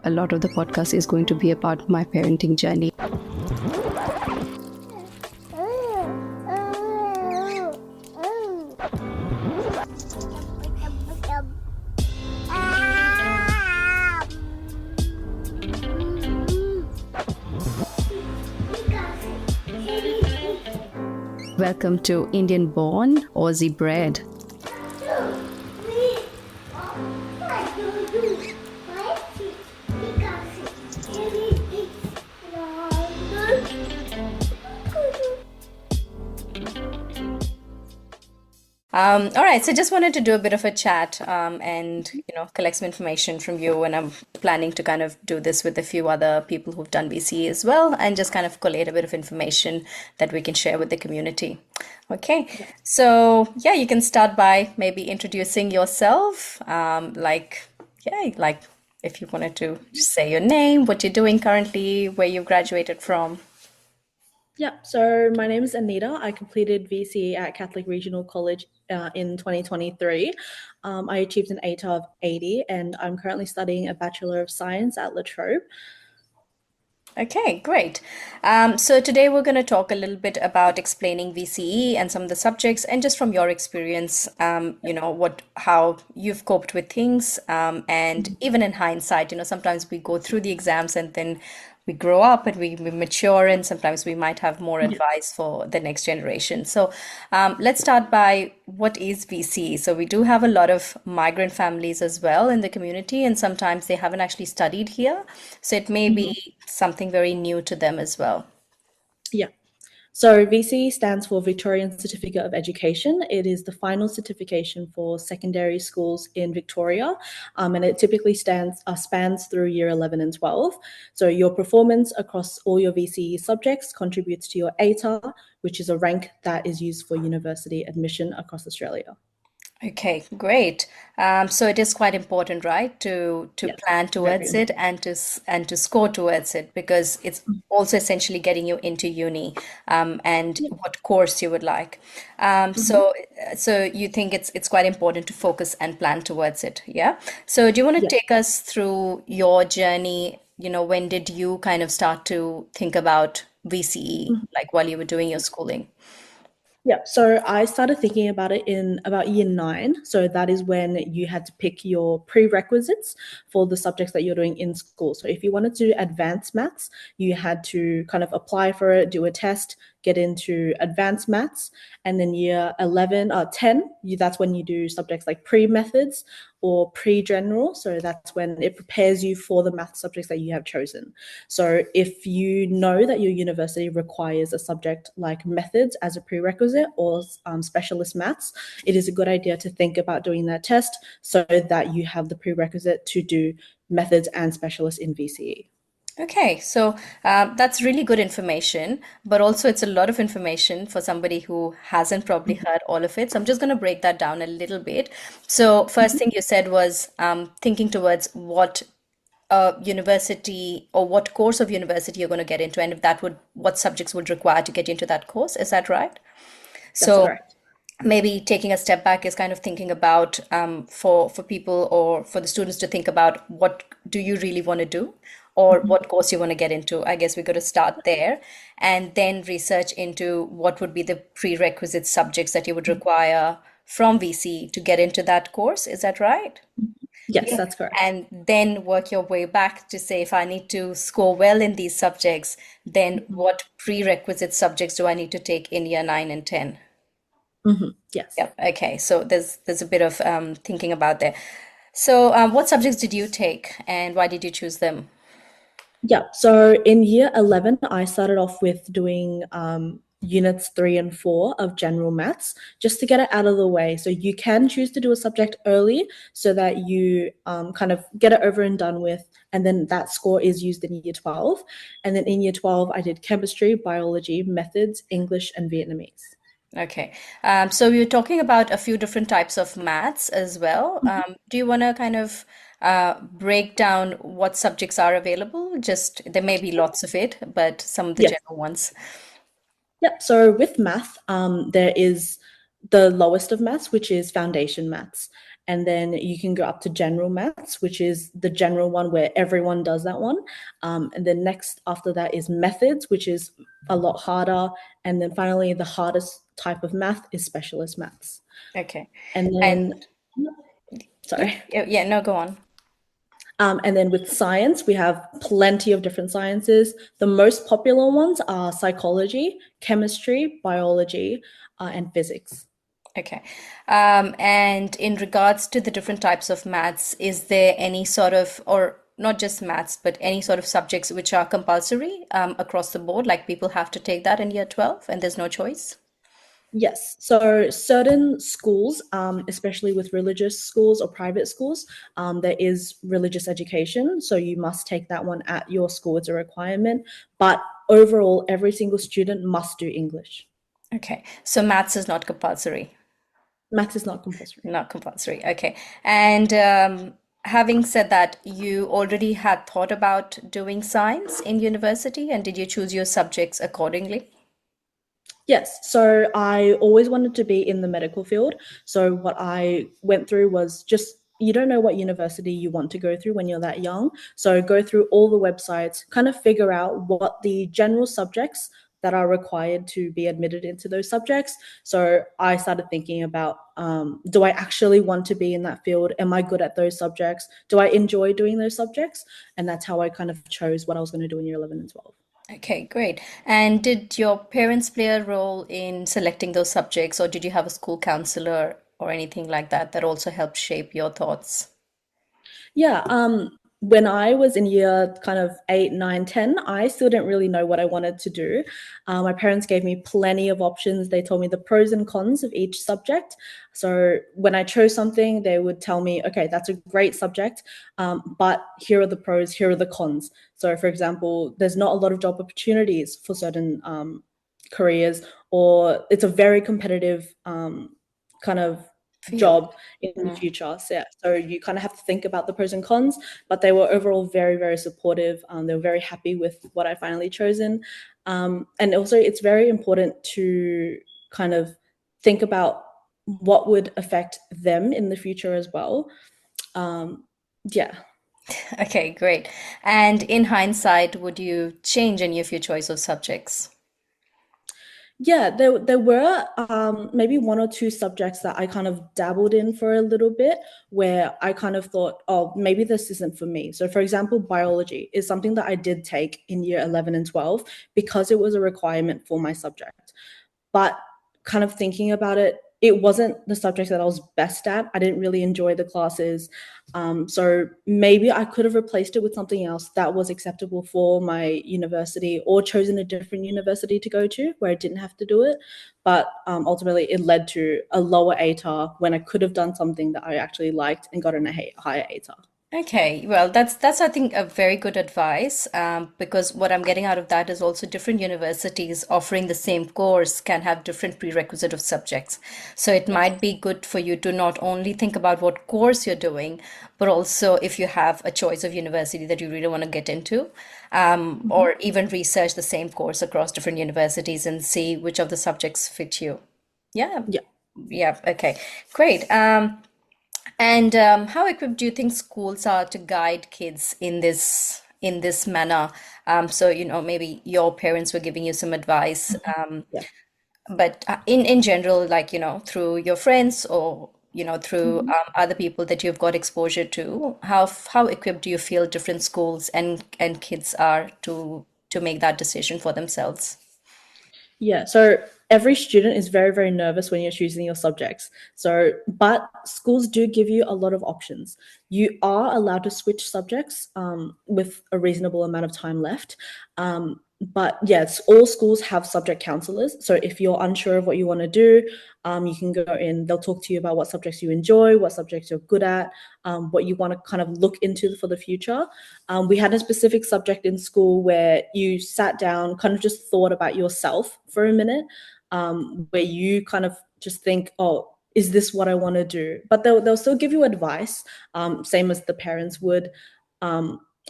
A lot of the podcast is going to be about my parenting journey. Welcome to Indian born, Aussie bred. All right, so just wanted to do a bit of a chat and collect some information from you, and I'm planning to kind of do this with a few other people who've done VCE as well, and just kind of collate a bit of information that we can share with the community. Okay, so yeah, you can start by maybe introducing yourself, like if you wanted to just say your name, what you're doing currently, where you graduated from. Yeah, so my name is Anita. I completed VCE at Catholic Regional College in 2023. I achieved an ATAR of 80, and I'm currently studying a Bachelor of Science at La Trobe. Okay, great. So today we're going to talk a little bit about explaining VCE and some of the subjects, and just from your experience, how you've coped with things, and even in hindsight, sometimes we go through the exams and then we grow up and we mature, and sometimes we might have more advice for the next generation. So let's start by what is VCE. So we do have a lot of migrant families as well in the community, and sometimes they haven't actually studied here. So it may be something very new to them as well. Yeah. So VCE stands for Victorian Certificate of Education. It is the final certification for secondary schools in Victoria, and it typically spans through year 11 and 12. So your performance across all your VCE subjects contributes to your ATAR, which is a rank that is used for university admission across Australia. Okay, great. So it is quite important, right, to Yes, plan very towards it and to score towards it, because it's also essentially getting you into uni, and what course you would like. So you think it's quite important to focus and plan towards it, yeah? So do you want to Yes. take us through your journey? When did you kind of start to think about VCE, like while you were doing your schooling? Yeah, so I started thinking about it in about year 9. So that is when you had to pick your prerequisites for the subjects that you're doing in school. So if you wanted to do advanced maths, you had to kind of apply for it, do a test, get into advanced maths. And then year 11 or 10, that's when you do subjects like pre-methods or pre-general. So that's when it prepares you for the math subjects that you have chosen. So if you know that your university requires a subject like methods as a prerequisite, or specialist maths, it is a good idea to think about doing that test so that you have the prerequisite to do methods and specialists in VCE. Okay, so that's really good information, but also it's a lot of information for somebody who hasn't probably heard all of it. So I'm just going to break that down a little bit. So first thing you said was thinking towards what university or what course of university you're going to get into, and if that would, what subjects would require to get into that course. Is that right? That's So correct. maybe taking a step back is kind of thinking about for people or for the students to think about what do you really want to do, or what course you want to get into. I guess we got to start there and then research into what would be the prerequisite subjects that you would require from VC to get into that course. Is that right? Yes, that's correct. And then work your way back to say, if I need to score well in these subjects, then what prerequisite subjects do I need to take in year 9 and 10? Yes. Yep. Okay. So there's a bit of thinking about there. So what subjects did you take, and why did you choose them? Yeah. So in year 11, I started off with doing units 3 and 4 of general maths just to get it out of the way. So you can choose to do a subject early so that you kind of get it over and done with. And then that score is used in year 12. And then in year 12, I did chemistry, biology, methods, English, and Vietnamese. Okay. So we were talking about a few different types of maths as well. Do you want to kind of break down what subjects are available? Just there may be lots of it, but some of the Yes. general ones. Yep. So with math, there is the lowest of maths, which is foundation maths. and then you can go up to general maths, which is the general one where everyone does that one. And then next after that is methods, which is a lot harder. And then finally, the hardest type of math is specialist maths. Okay. And And then, yeah, sorry. yeah, yeah, no, go on. And then with science, we have plenty of different sciences. The most popular ones are psychology, chemistry, biology, and physics. Okay. And in regards to the different types of maths, is there any sort of, or not just maths, but any sort of subjects which are compulsory across the board? Like people have to take that in year 12 and there's no choice? Yes. So certain schools, especially with religious schools or private schools, there is religious education. So you must take that one at your school. It's a requirement. But overall, every single student must do English. Okay. So maths is not compulsory. Math is not compulsory. Not compulsory. Okay. And having said that, you already had thought about doing science in university, and did you choose your subjects accordingly? Yes, so I always wanted to be in the medical field. So what I went through was just you don't know what university you want to go through when you're that young. So go through all the websites, kind of figure out what the general subjects that are required to be admitted into those subjects. So I started thinking about do I actually want to be in that field? Am I good at those subjects? Do I enjoy doing those subjects? And that's how I kind of chose what I was going to do in year 11 and 12. Okay, great. And did your parents play a role in selecting those subjects, or did you have a school counselor or anything like that that also helped shape your thoughts? Yeah, when I was in year kind of 8, 9, 10, I still didn't really know what I wanted to do. My parents gave me plenty of options. They told me the pros and cons of each subject. So when I chose something, they would tell me, okay, that's a great subject, but here are the pros, here are the cons. So, for example, there's not a lot of job opportunities for certain careers, or it's a very competitive kind of Field. job in the future. So, yeah, so you kind of have to think about the pros and cons, but they were overall very, very supportive. They were very happy with what I finally chosen. And also, it's very important to kind of think about what would affect them in the future as well. Um, yeah. Okay, great. And in hindsight, would you change any of your choice of subjects? Yeah, there were maybe one or two subjects that I kind of dabbled in for a little bit where I kind of thought, oh, maybe this isn't for me. So, for example, biology is something that I did take in year 11 and 12 because it was a requirement for my subject. But kind of thinking about it, it wasn't the subject that I was best at. I didn't really enjoy the classes. So maybe I could have replaced it with something else that was acceptable for my university or chosen a different university to go to where I didn't have to do it. But ultimately, it led to a lower ATAR when I could have done something that I actually liked and gotten a higher ATAR. Okay, well, that's I think a very good advice because what I'm getting out of that is also different universities offering the same course can have different prerequisite of subjects. So it Yes. might be good for you to not only think about what course you're doing, but also if you have a choice of university that you really want to get into, Mhm. or even research the same course across different universities and see which of the subjects fit you. Yeah, Yeah. yeah, okay, great. And how equipped do you think schools are to guide kids in this manner? So you know maybe your parents were giving you some advice, Yeah. but in general, like you know through your friends or you know through Mhm. other people that you've got exposure to, how equipped do you feel different schools and kids are to make that decision for themselves? Yeah, so every student is very, very nervous when you're choosing your subjects. So, but schools do give you a lot of options. You are allowed to switch subjects with a reasonable amount of time left. But yes, all schools have subject counselors. So if you're unsure of what you want to do, you can go in. They'll talk to you about what subjects you enjoy, what subjects you're good at, what you want to kind of look into for the future. We had a specific subject in school where you sat down, kind of just thought about yourself for a minute, where you kind of just think, oh, is this what I want to do? But they'll still give you advice, same as the parents would.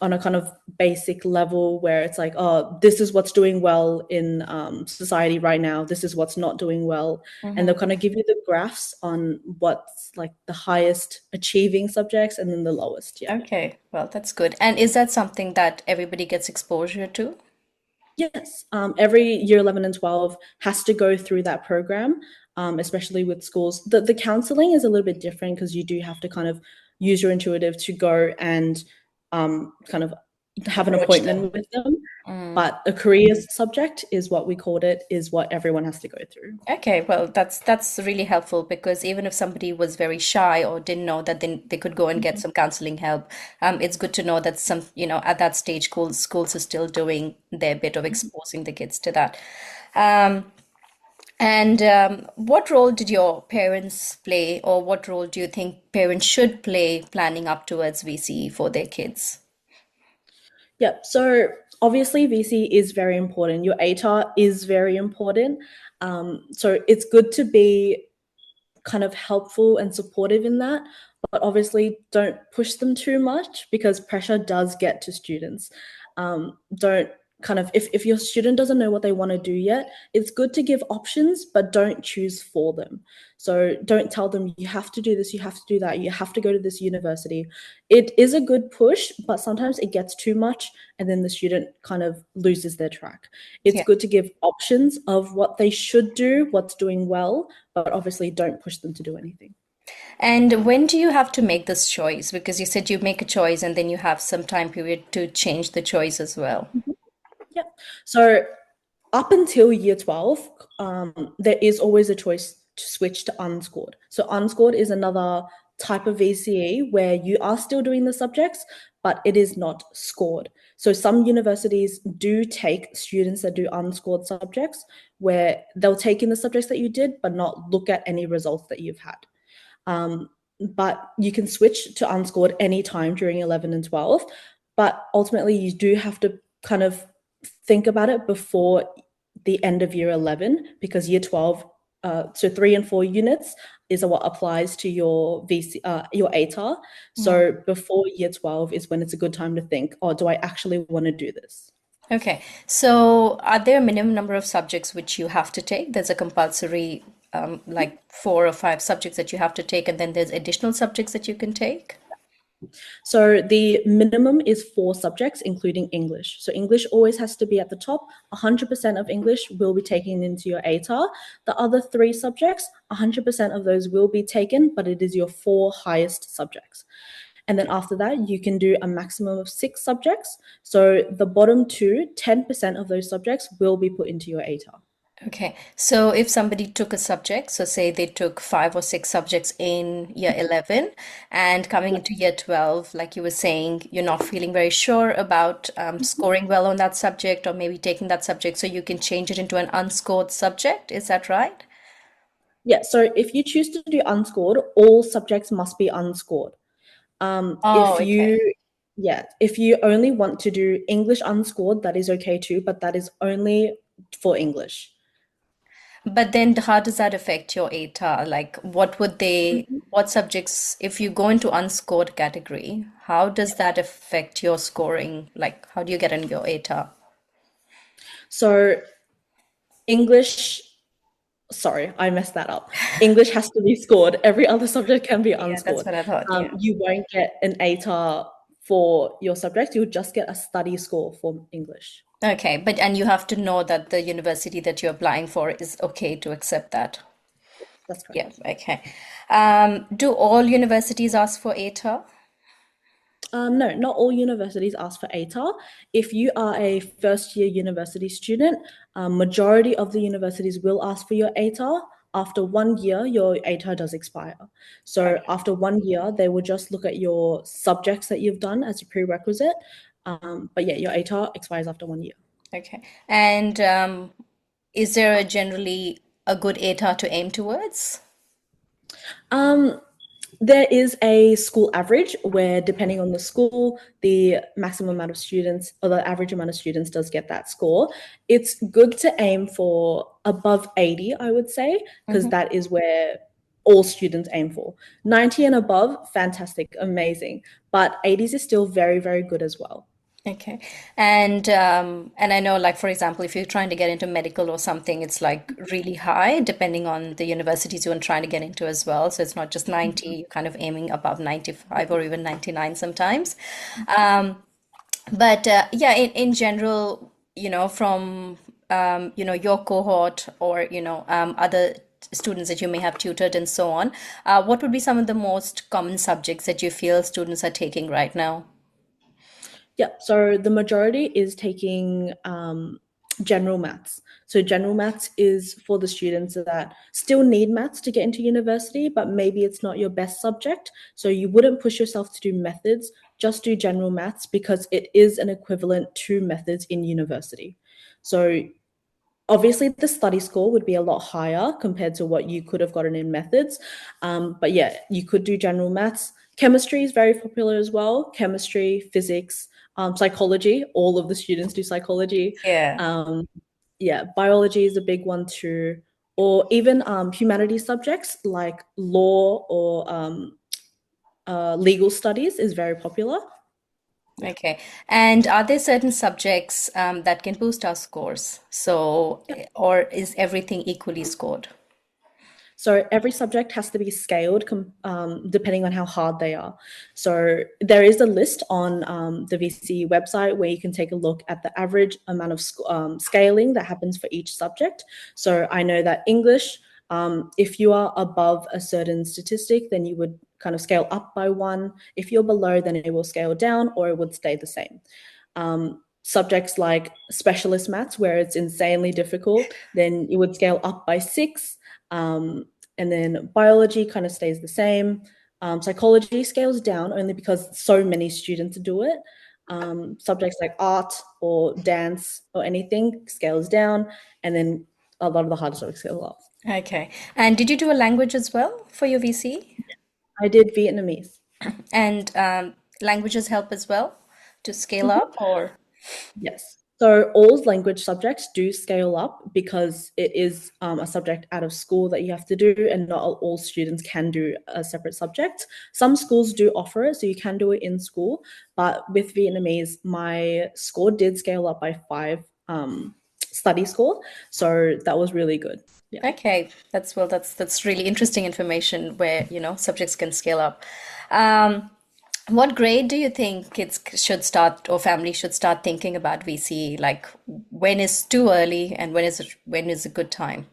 on a kind of basic level where it's like, oh, this is what's doing well in society right now. This is what's not doing well. And they'll Hmm. kind of give you the graphs on what's like the highest achieving subjects and then the lowest. Yeah. Okay, well, that's good. And is that something that everybody gets exposure to? Yes, every year 11 and 12 has to go through that program, especially with schools. The counseling is a little bit different because you do have to kind of use your intuitive to go and kind of have an Approach them. appointment with them. Mm. But a careers subject is what we called it, is what everyone has to go through. Okay, well, that's really helpful because even if somebody was very shy or didn't know that they could go and get Mhm. some counseling help, it's good to know that some, at that stage, schools are still doing their bit of exposing the kids to that. Um, and what role did your parents play, or what role do you think parents should play planning up towards VCE for their kids? Yeah, so obviously VC is very important. Your ATAR is very important. So it's good to be kind of helpful and supportive in that, but obviously don't push them too much because pressure does get to students. Don't kind of, if your student doesn't know what they want to do yet, it's good to give options, but don't choose for them. So don't tell them you have to do this, you have to do that, you have to go to this university. It is a good push, but sometimes it gets too much and then the student kind of loses their track. It's Yeah. good to give options of what they should do, what's doing well, but obviously don't push them to do anything. And when do you have to make this choice? Because you said you make a choice and then you have some time period to change the choice as well. Yeah. So up until year 12, there is always a choice to switch to unscored. So unscored is another type of VCE where you are still doing the subjects, but it is not scored. So some universities do take students that do unscored subjects where they'll take in the subjects that you did, but not look at any results that you've had. Um, but you can switch to unscored anytime during 11 and 12. But ultimately, you do have to kind of think about it before the end of year 11 because year 12, so 3 and 4 units is what applies to your your ATAR. Mhm. So before year 12 is when it's a good time to think, oh, do I actually want to do this? Okay, so are there a minimum number of subjects which you have to take? There's a compulsory, like 4 or 5 subjects that you have to take, and then there's additional subjects that you can take. So the minimum is 4 subjects, including English. So English always has to be at the top. 100% of English will be taken into your ATAR. The other 3 subjects, 100% of those will be taken, but it is your 4 highest subjects. And then after that, you can do a maximum of 6 subjects. So the bottom two, 10% of those subjects will be put into your ATAR. Okay, so if somebody took a subject, so say they took 5 or 6 subjects in year 11 and coming into year 12, like you were saying, you're not feeling very sure about scoring well on that subject or maybe taking that subject, so you can change it into an unscored subject. Is that right? Yeah, so if you choose to do unscored, all subjects must be unscored. Oh, If okay. you, yeah, if you only want to do English unscored, that is okay too, but that is only for English. But then how does that affect your ATA? Like what subjects, if you go into unscored category, how does that affect your scoring? Like, how do you get in your ATA? So English, sorry, I messed that up. English has to be scored. Every other subject can be Yeah, that's unscored. what I thought. Yeah. You won't get an ATAR for your subject. You'll just get a study score for English. Okay, but and you have to know that the university that you're applying for is okay to accept that. That's Yeah, correct. okay. Do all universities ask for ATA? No, not all universities ask for ATAR. If you are a first year university student, majority of the universities will ask for your ATAR. After 1 year, your ATAR does expire. So Okay. after 1 year, they will just look at your subjects that you've done as a prerequisite. But yeah, your ATAR expires after 1 year. Okay. And is there a generally a good ATA to aim towards? Um, there is a school average where, depending on the school, the maximum amount of students or the average amount of students does get that score. It's good to aim for above 80, I would say, because Mhm. that is where all students aim for. 90 and above, fantastic, amazing. But 80s is still very, very good as well. Okay. And I know, like, for example, if you're trying to get into medical or something, it's like really high depending on the universities you're trying to get into as well. So it's not just 90, Mhm. you're kind of aiming above 95 or even 99 sometimes. Mhm. But yeah, in general, from your cohort or other students that you may have tutored and so on, what would be some of the most common subjects that you feel students are taking right now? Yeah, so the majority is taking general maths. So general maths is for the students that still need maths to get into university, but maybe it's not your best subject. So you wouldn't push yourself to do methods, just do general maths because it is an equivalent to methods in university. So obviously the study score would be a lot higher compared to what you could have gotten in methods, but yeah, you could do general maths. Chemistry is very popular as well. Chemistry, physics, psychology, all of the students do psychology. Yeah. um, yeah, biology is a big one too, or even humanities subjects like law or legal studies is very popular. Yeah. Okay. And are there certain subjects that can boost our scores? So, or is everything equally scored? So every subject has to be scaled depending on how hard they are. So there is a list on the VCE website where you can take a look at the average amount of scaling that happens for each subject. So I know that English, if you are above a certain statistic, then you would kind of scale up by one. If you're below, then it will scale down or it would stay the same. Subjects like specialist maths, where it's insanely difficult, then you would scale up by six. Um, and then biology kind of stays the same. Psychology scales down only because so many students do it. Subjects like art or dance or anything scales down, and then a lot of the harder subjects scale up. Okay. And did you do a language as well for your VC? I did Vietnamese. And languages help as well to scale Mhm. up, or? Yes. So all language subjects do scale up because it is a subject out of school that you have to do, and not all students can do a separate subject. Some schools do offer it, so you can do it in school. But with Vietnamese, my score did scale up by five study score, so that was really good. Yeah. Okay, that's really interesting information where, subjects can scale up. Um, what grade do you think kids should start or families should start thinking about VCE? Like, when is too early and when is a good time?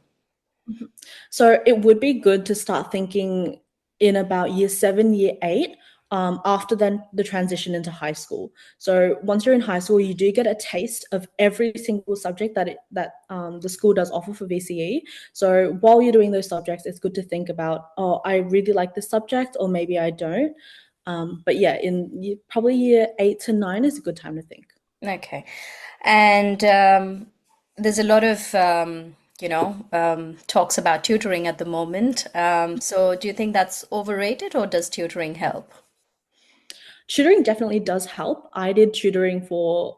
Mhm. So it would be good to start thinking in about year seven, year eight, after then the transition into high school. So once you're in high school, you do get a taste of every single subject that the school does offer for VCE. So while you're doing those subjects, it's good to think about, oh, I really like this subject, or maybe I don't. But yeah, probably year 8 to 9 is a good time to think. Okay. And there's a lot of talks about tutoring at the moment. So do you think that's overrated or does tutoring help? Tutoring definitely does help. I did tutoring for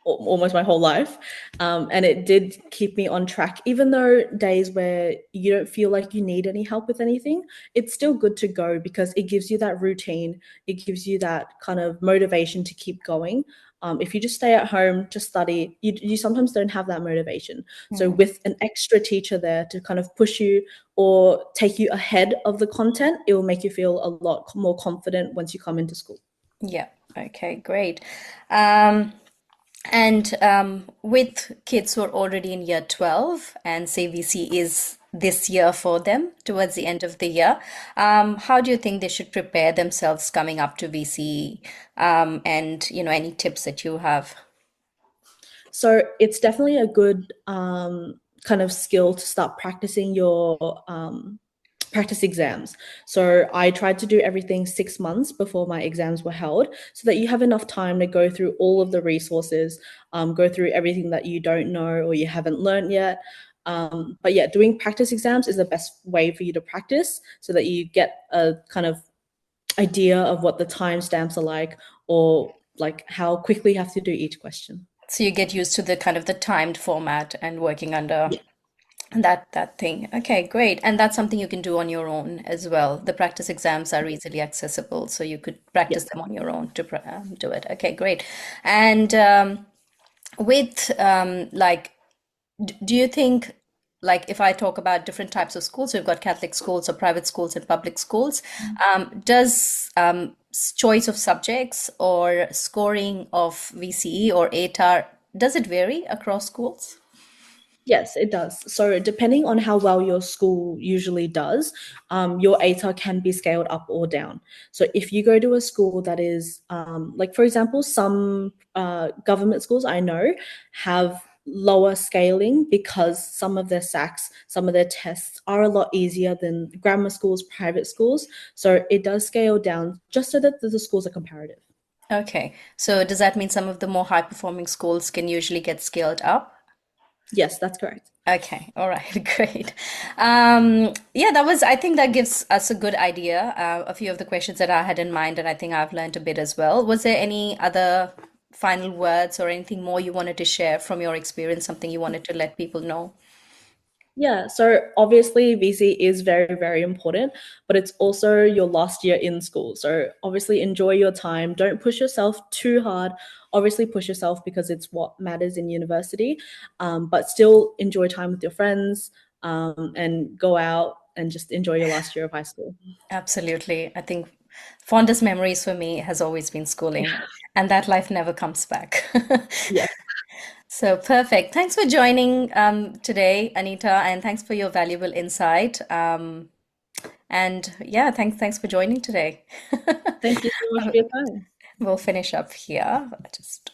almost my whole life, and it did keep me on track. Even though days where you don't feel like you need any help with anything, it's still good to go because it gives you that routine. It gives you that kind of motivation to keep going. If you just stay at home to study, you sometimes don't have that motivation. So Hmm. with an extra teacher there to kind of push you or take you ahead of the content, it will make you feel a lot more confident once you come into school. Yeah. Okay, great. Um, and with kids who are already in year 12 and say VC is this year for them towards the end of the year, how do you think they should prepare themselves coming up to VCE? And any tips that you have? So it's definitely a good kind of skill to start practicing your practice exams. So I tried to do everything 6 months before my exams were held so that you have enough time to go through all of the resources, go through everything that you don't know or you haven't learned yet. But yeah, doing practice exams is the best way for you to practice so that you get a kind of idea of what the timestamps are like, or like how quickly you have to do each question. So you get used to the kind of the timed format and working under. Yeah. That thing. Okay, great. And that's something you can do on your own as well. The practice exams are easily accessible, so you could practice Yes. them on your own to do it. Okay, great. And with do you think, like, if I talk about different types of schools, we've got Catholic schools or private schools and public schools. Does choice of subjects or scoring of VCE or ATAR, does it vary across schools? Yes, it does. So, depending on how well your school usually does, your ATAR can be scaled up or down. So, if you go to a school that is, like, for example, some government schools I know have lower scaling because some of their SACs, some of their tests are a lot easier than grammar schools, private schools. So, it does scale down just so that the schools are comparative. Okay, so does that mean some of the more high performing schools can usually get scaled up? Yes, that's correct. Okay, all right, great. Yeah, I think that gives us a good idea. A few of the questions that I had in mind, and I think I've learned a bit as well. Was there any other final words or anything more you wanted to share from your experience, something you wanted to let people know? Yeah, so obviously VC is very, very important, but it's also your last year in school. So obviously enjoy your time. Don't push yourself too hard. Obviously push yourself because it's what matters in university, but still enjoy time with your friends and go out and just enjoy your last year of high school. Absolutely. I think fondest memories for me has always been schooling, and that life never comes back. Yeah, So perfect. Thanks for joining today, Anita, and thanks for your valuable insight. And yeah, thanks for joining today. thank you so much for your time. We'll finish up here. Just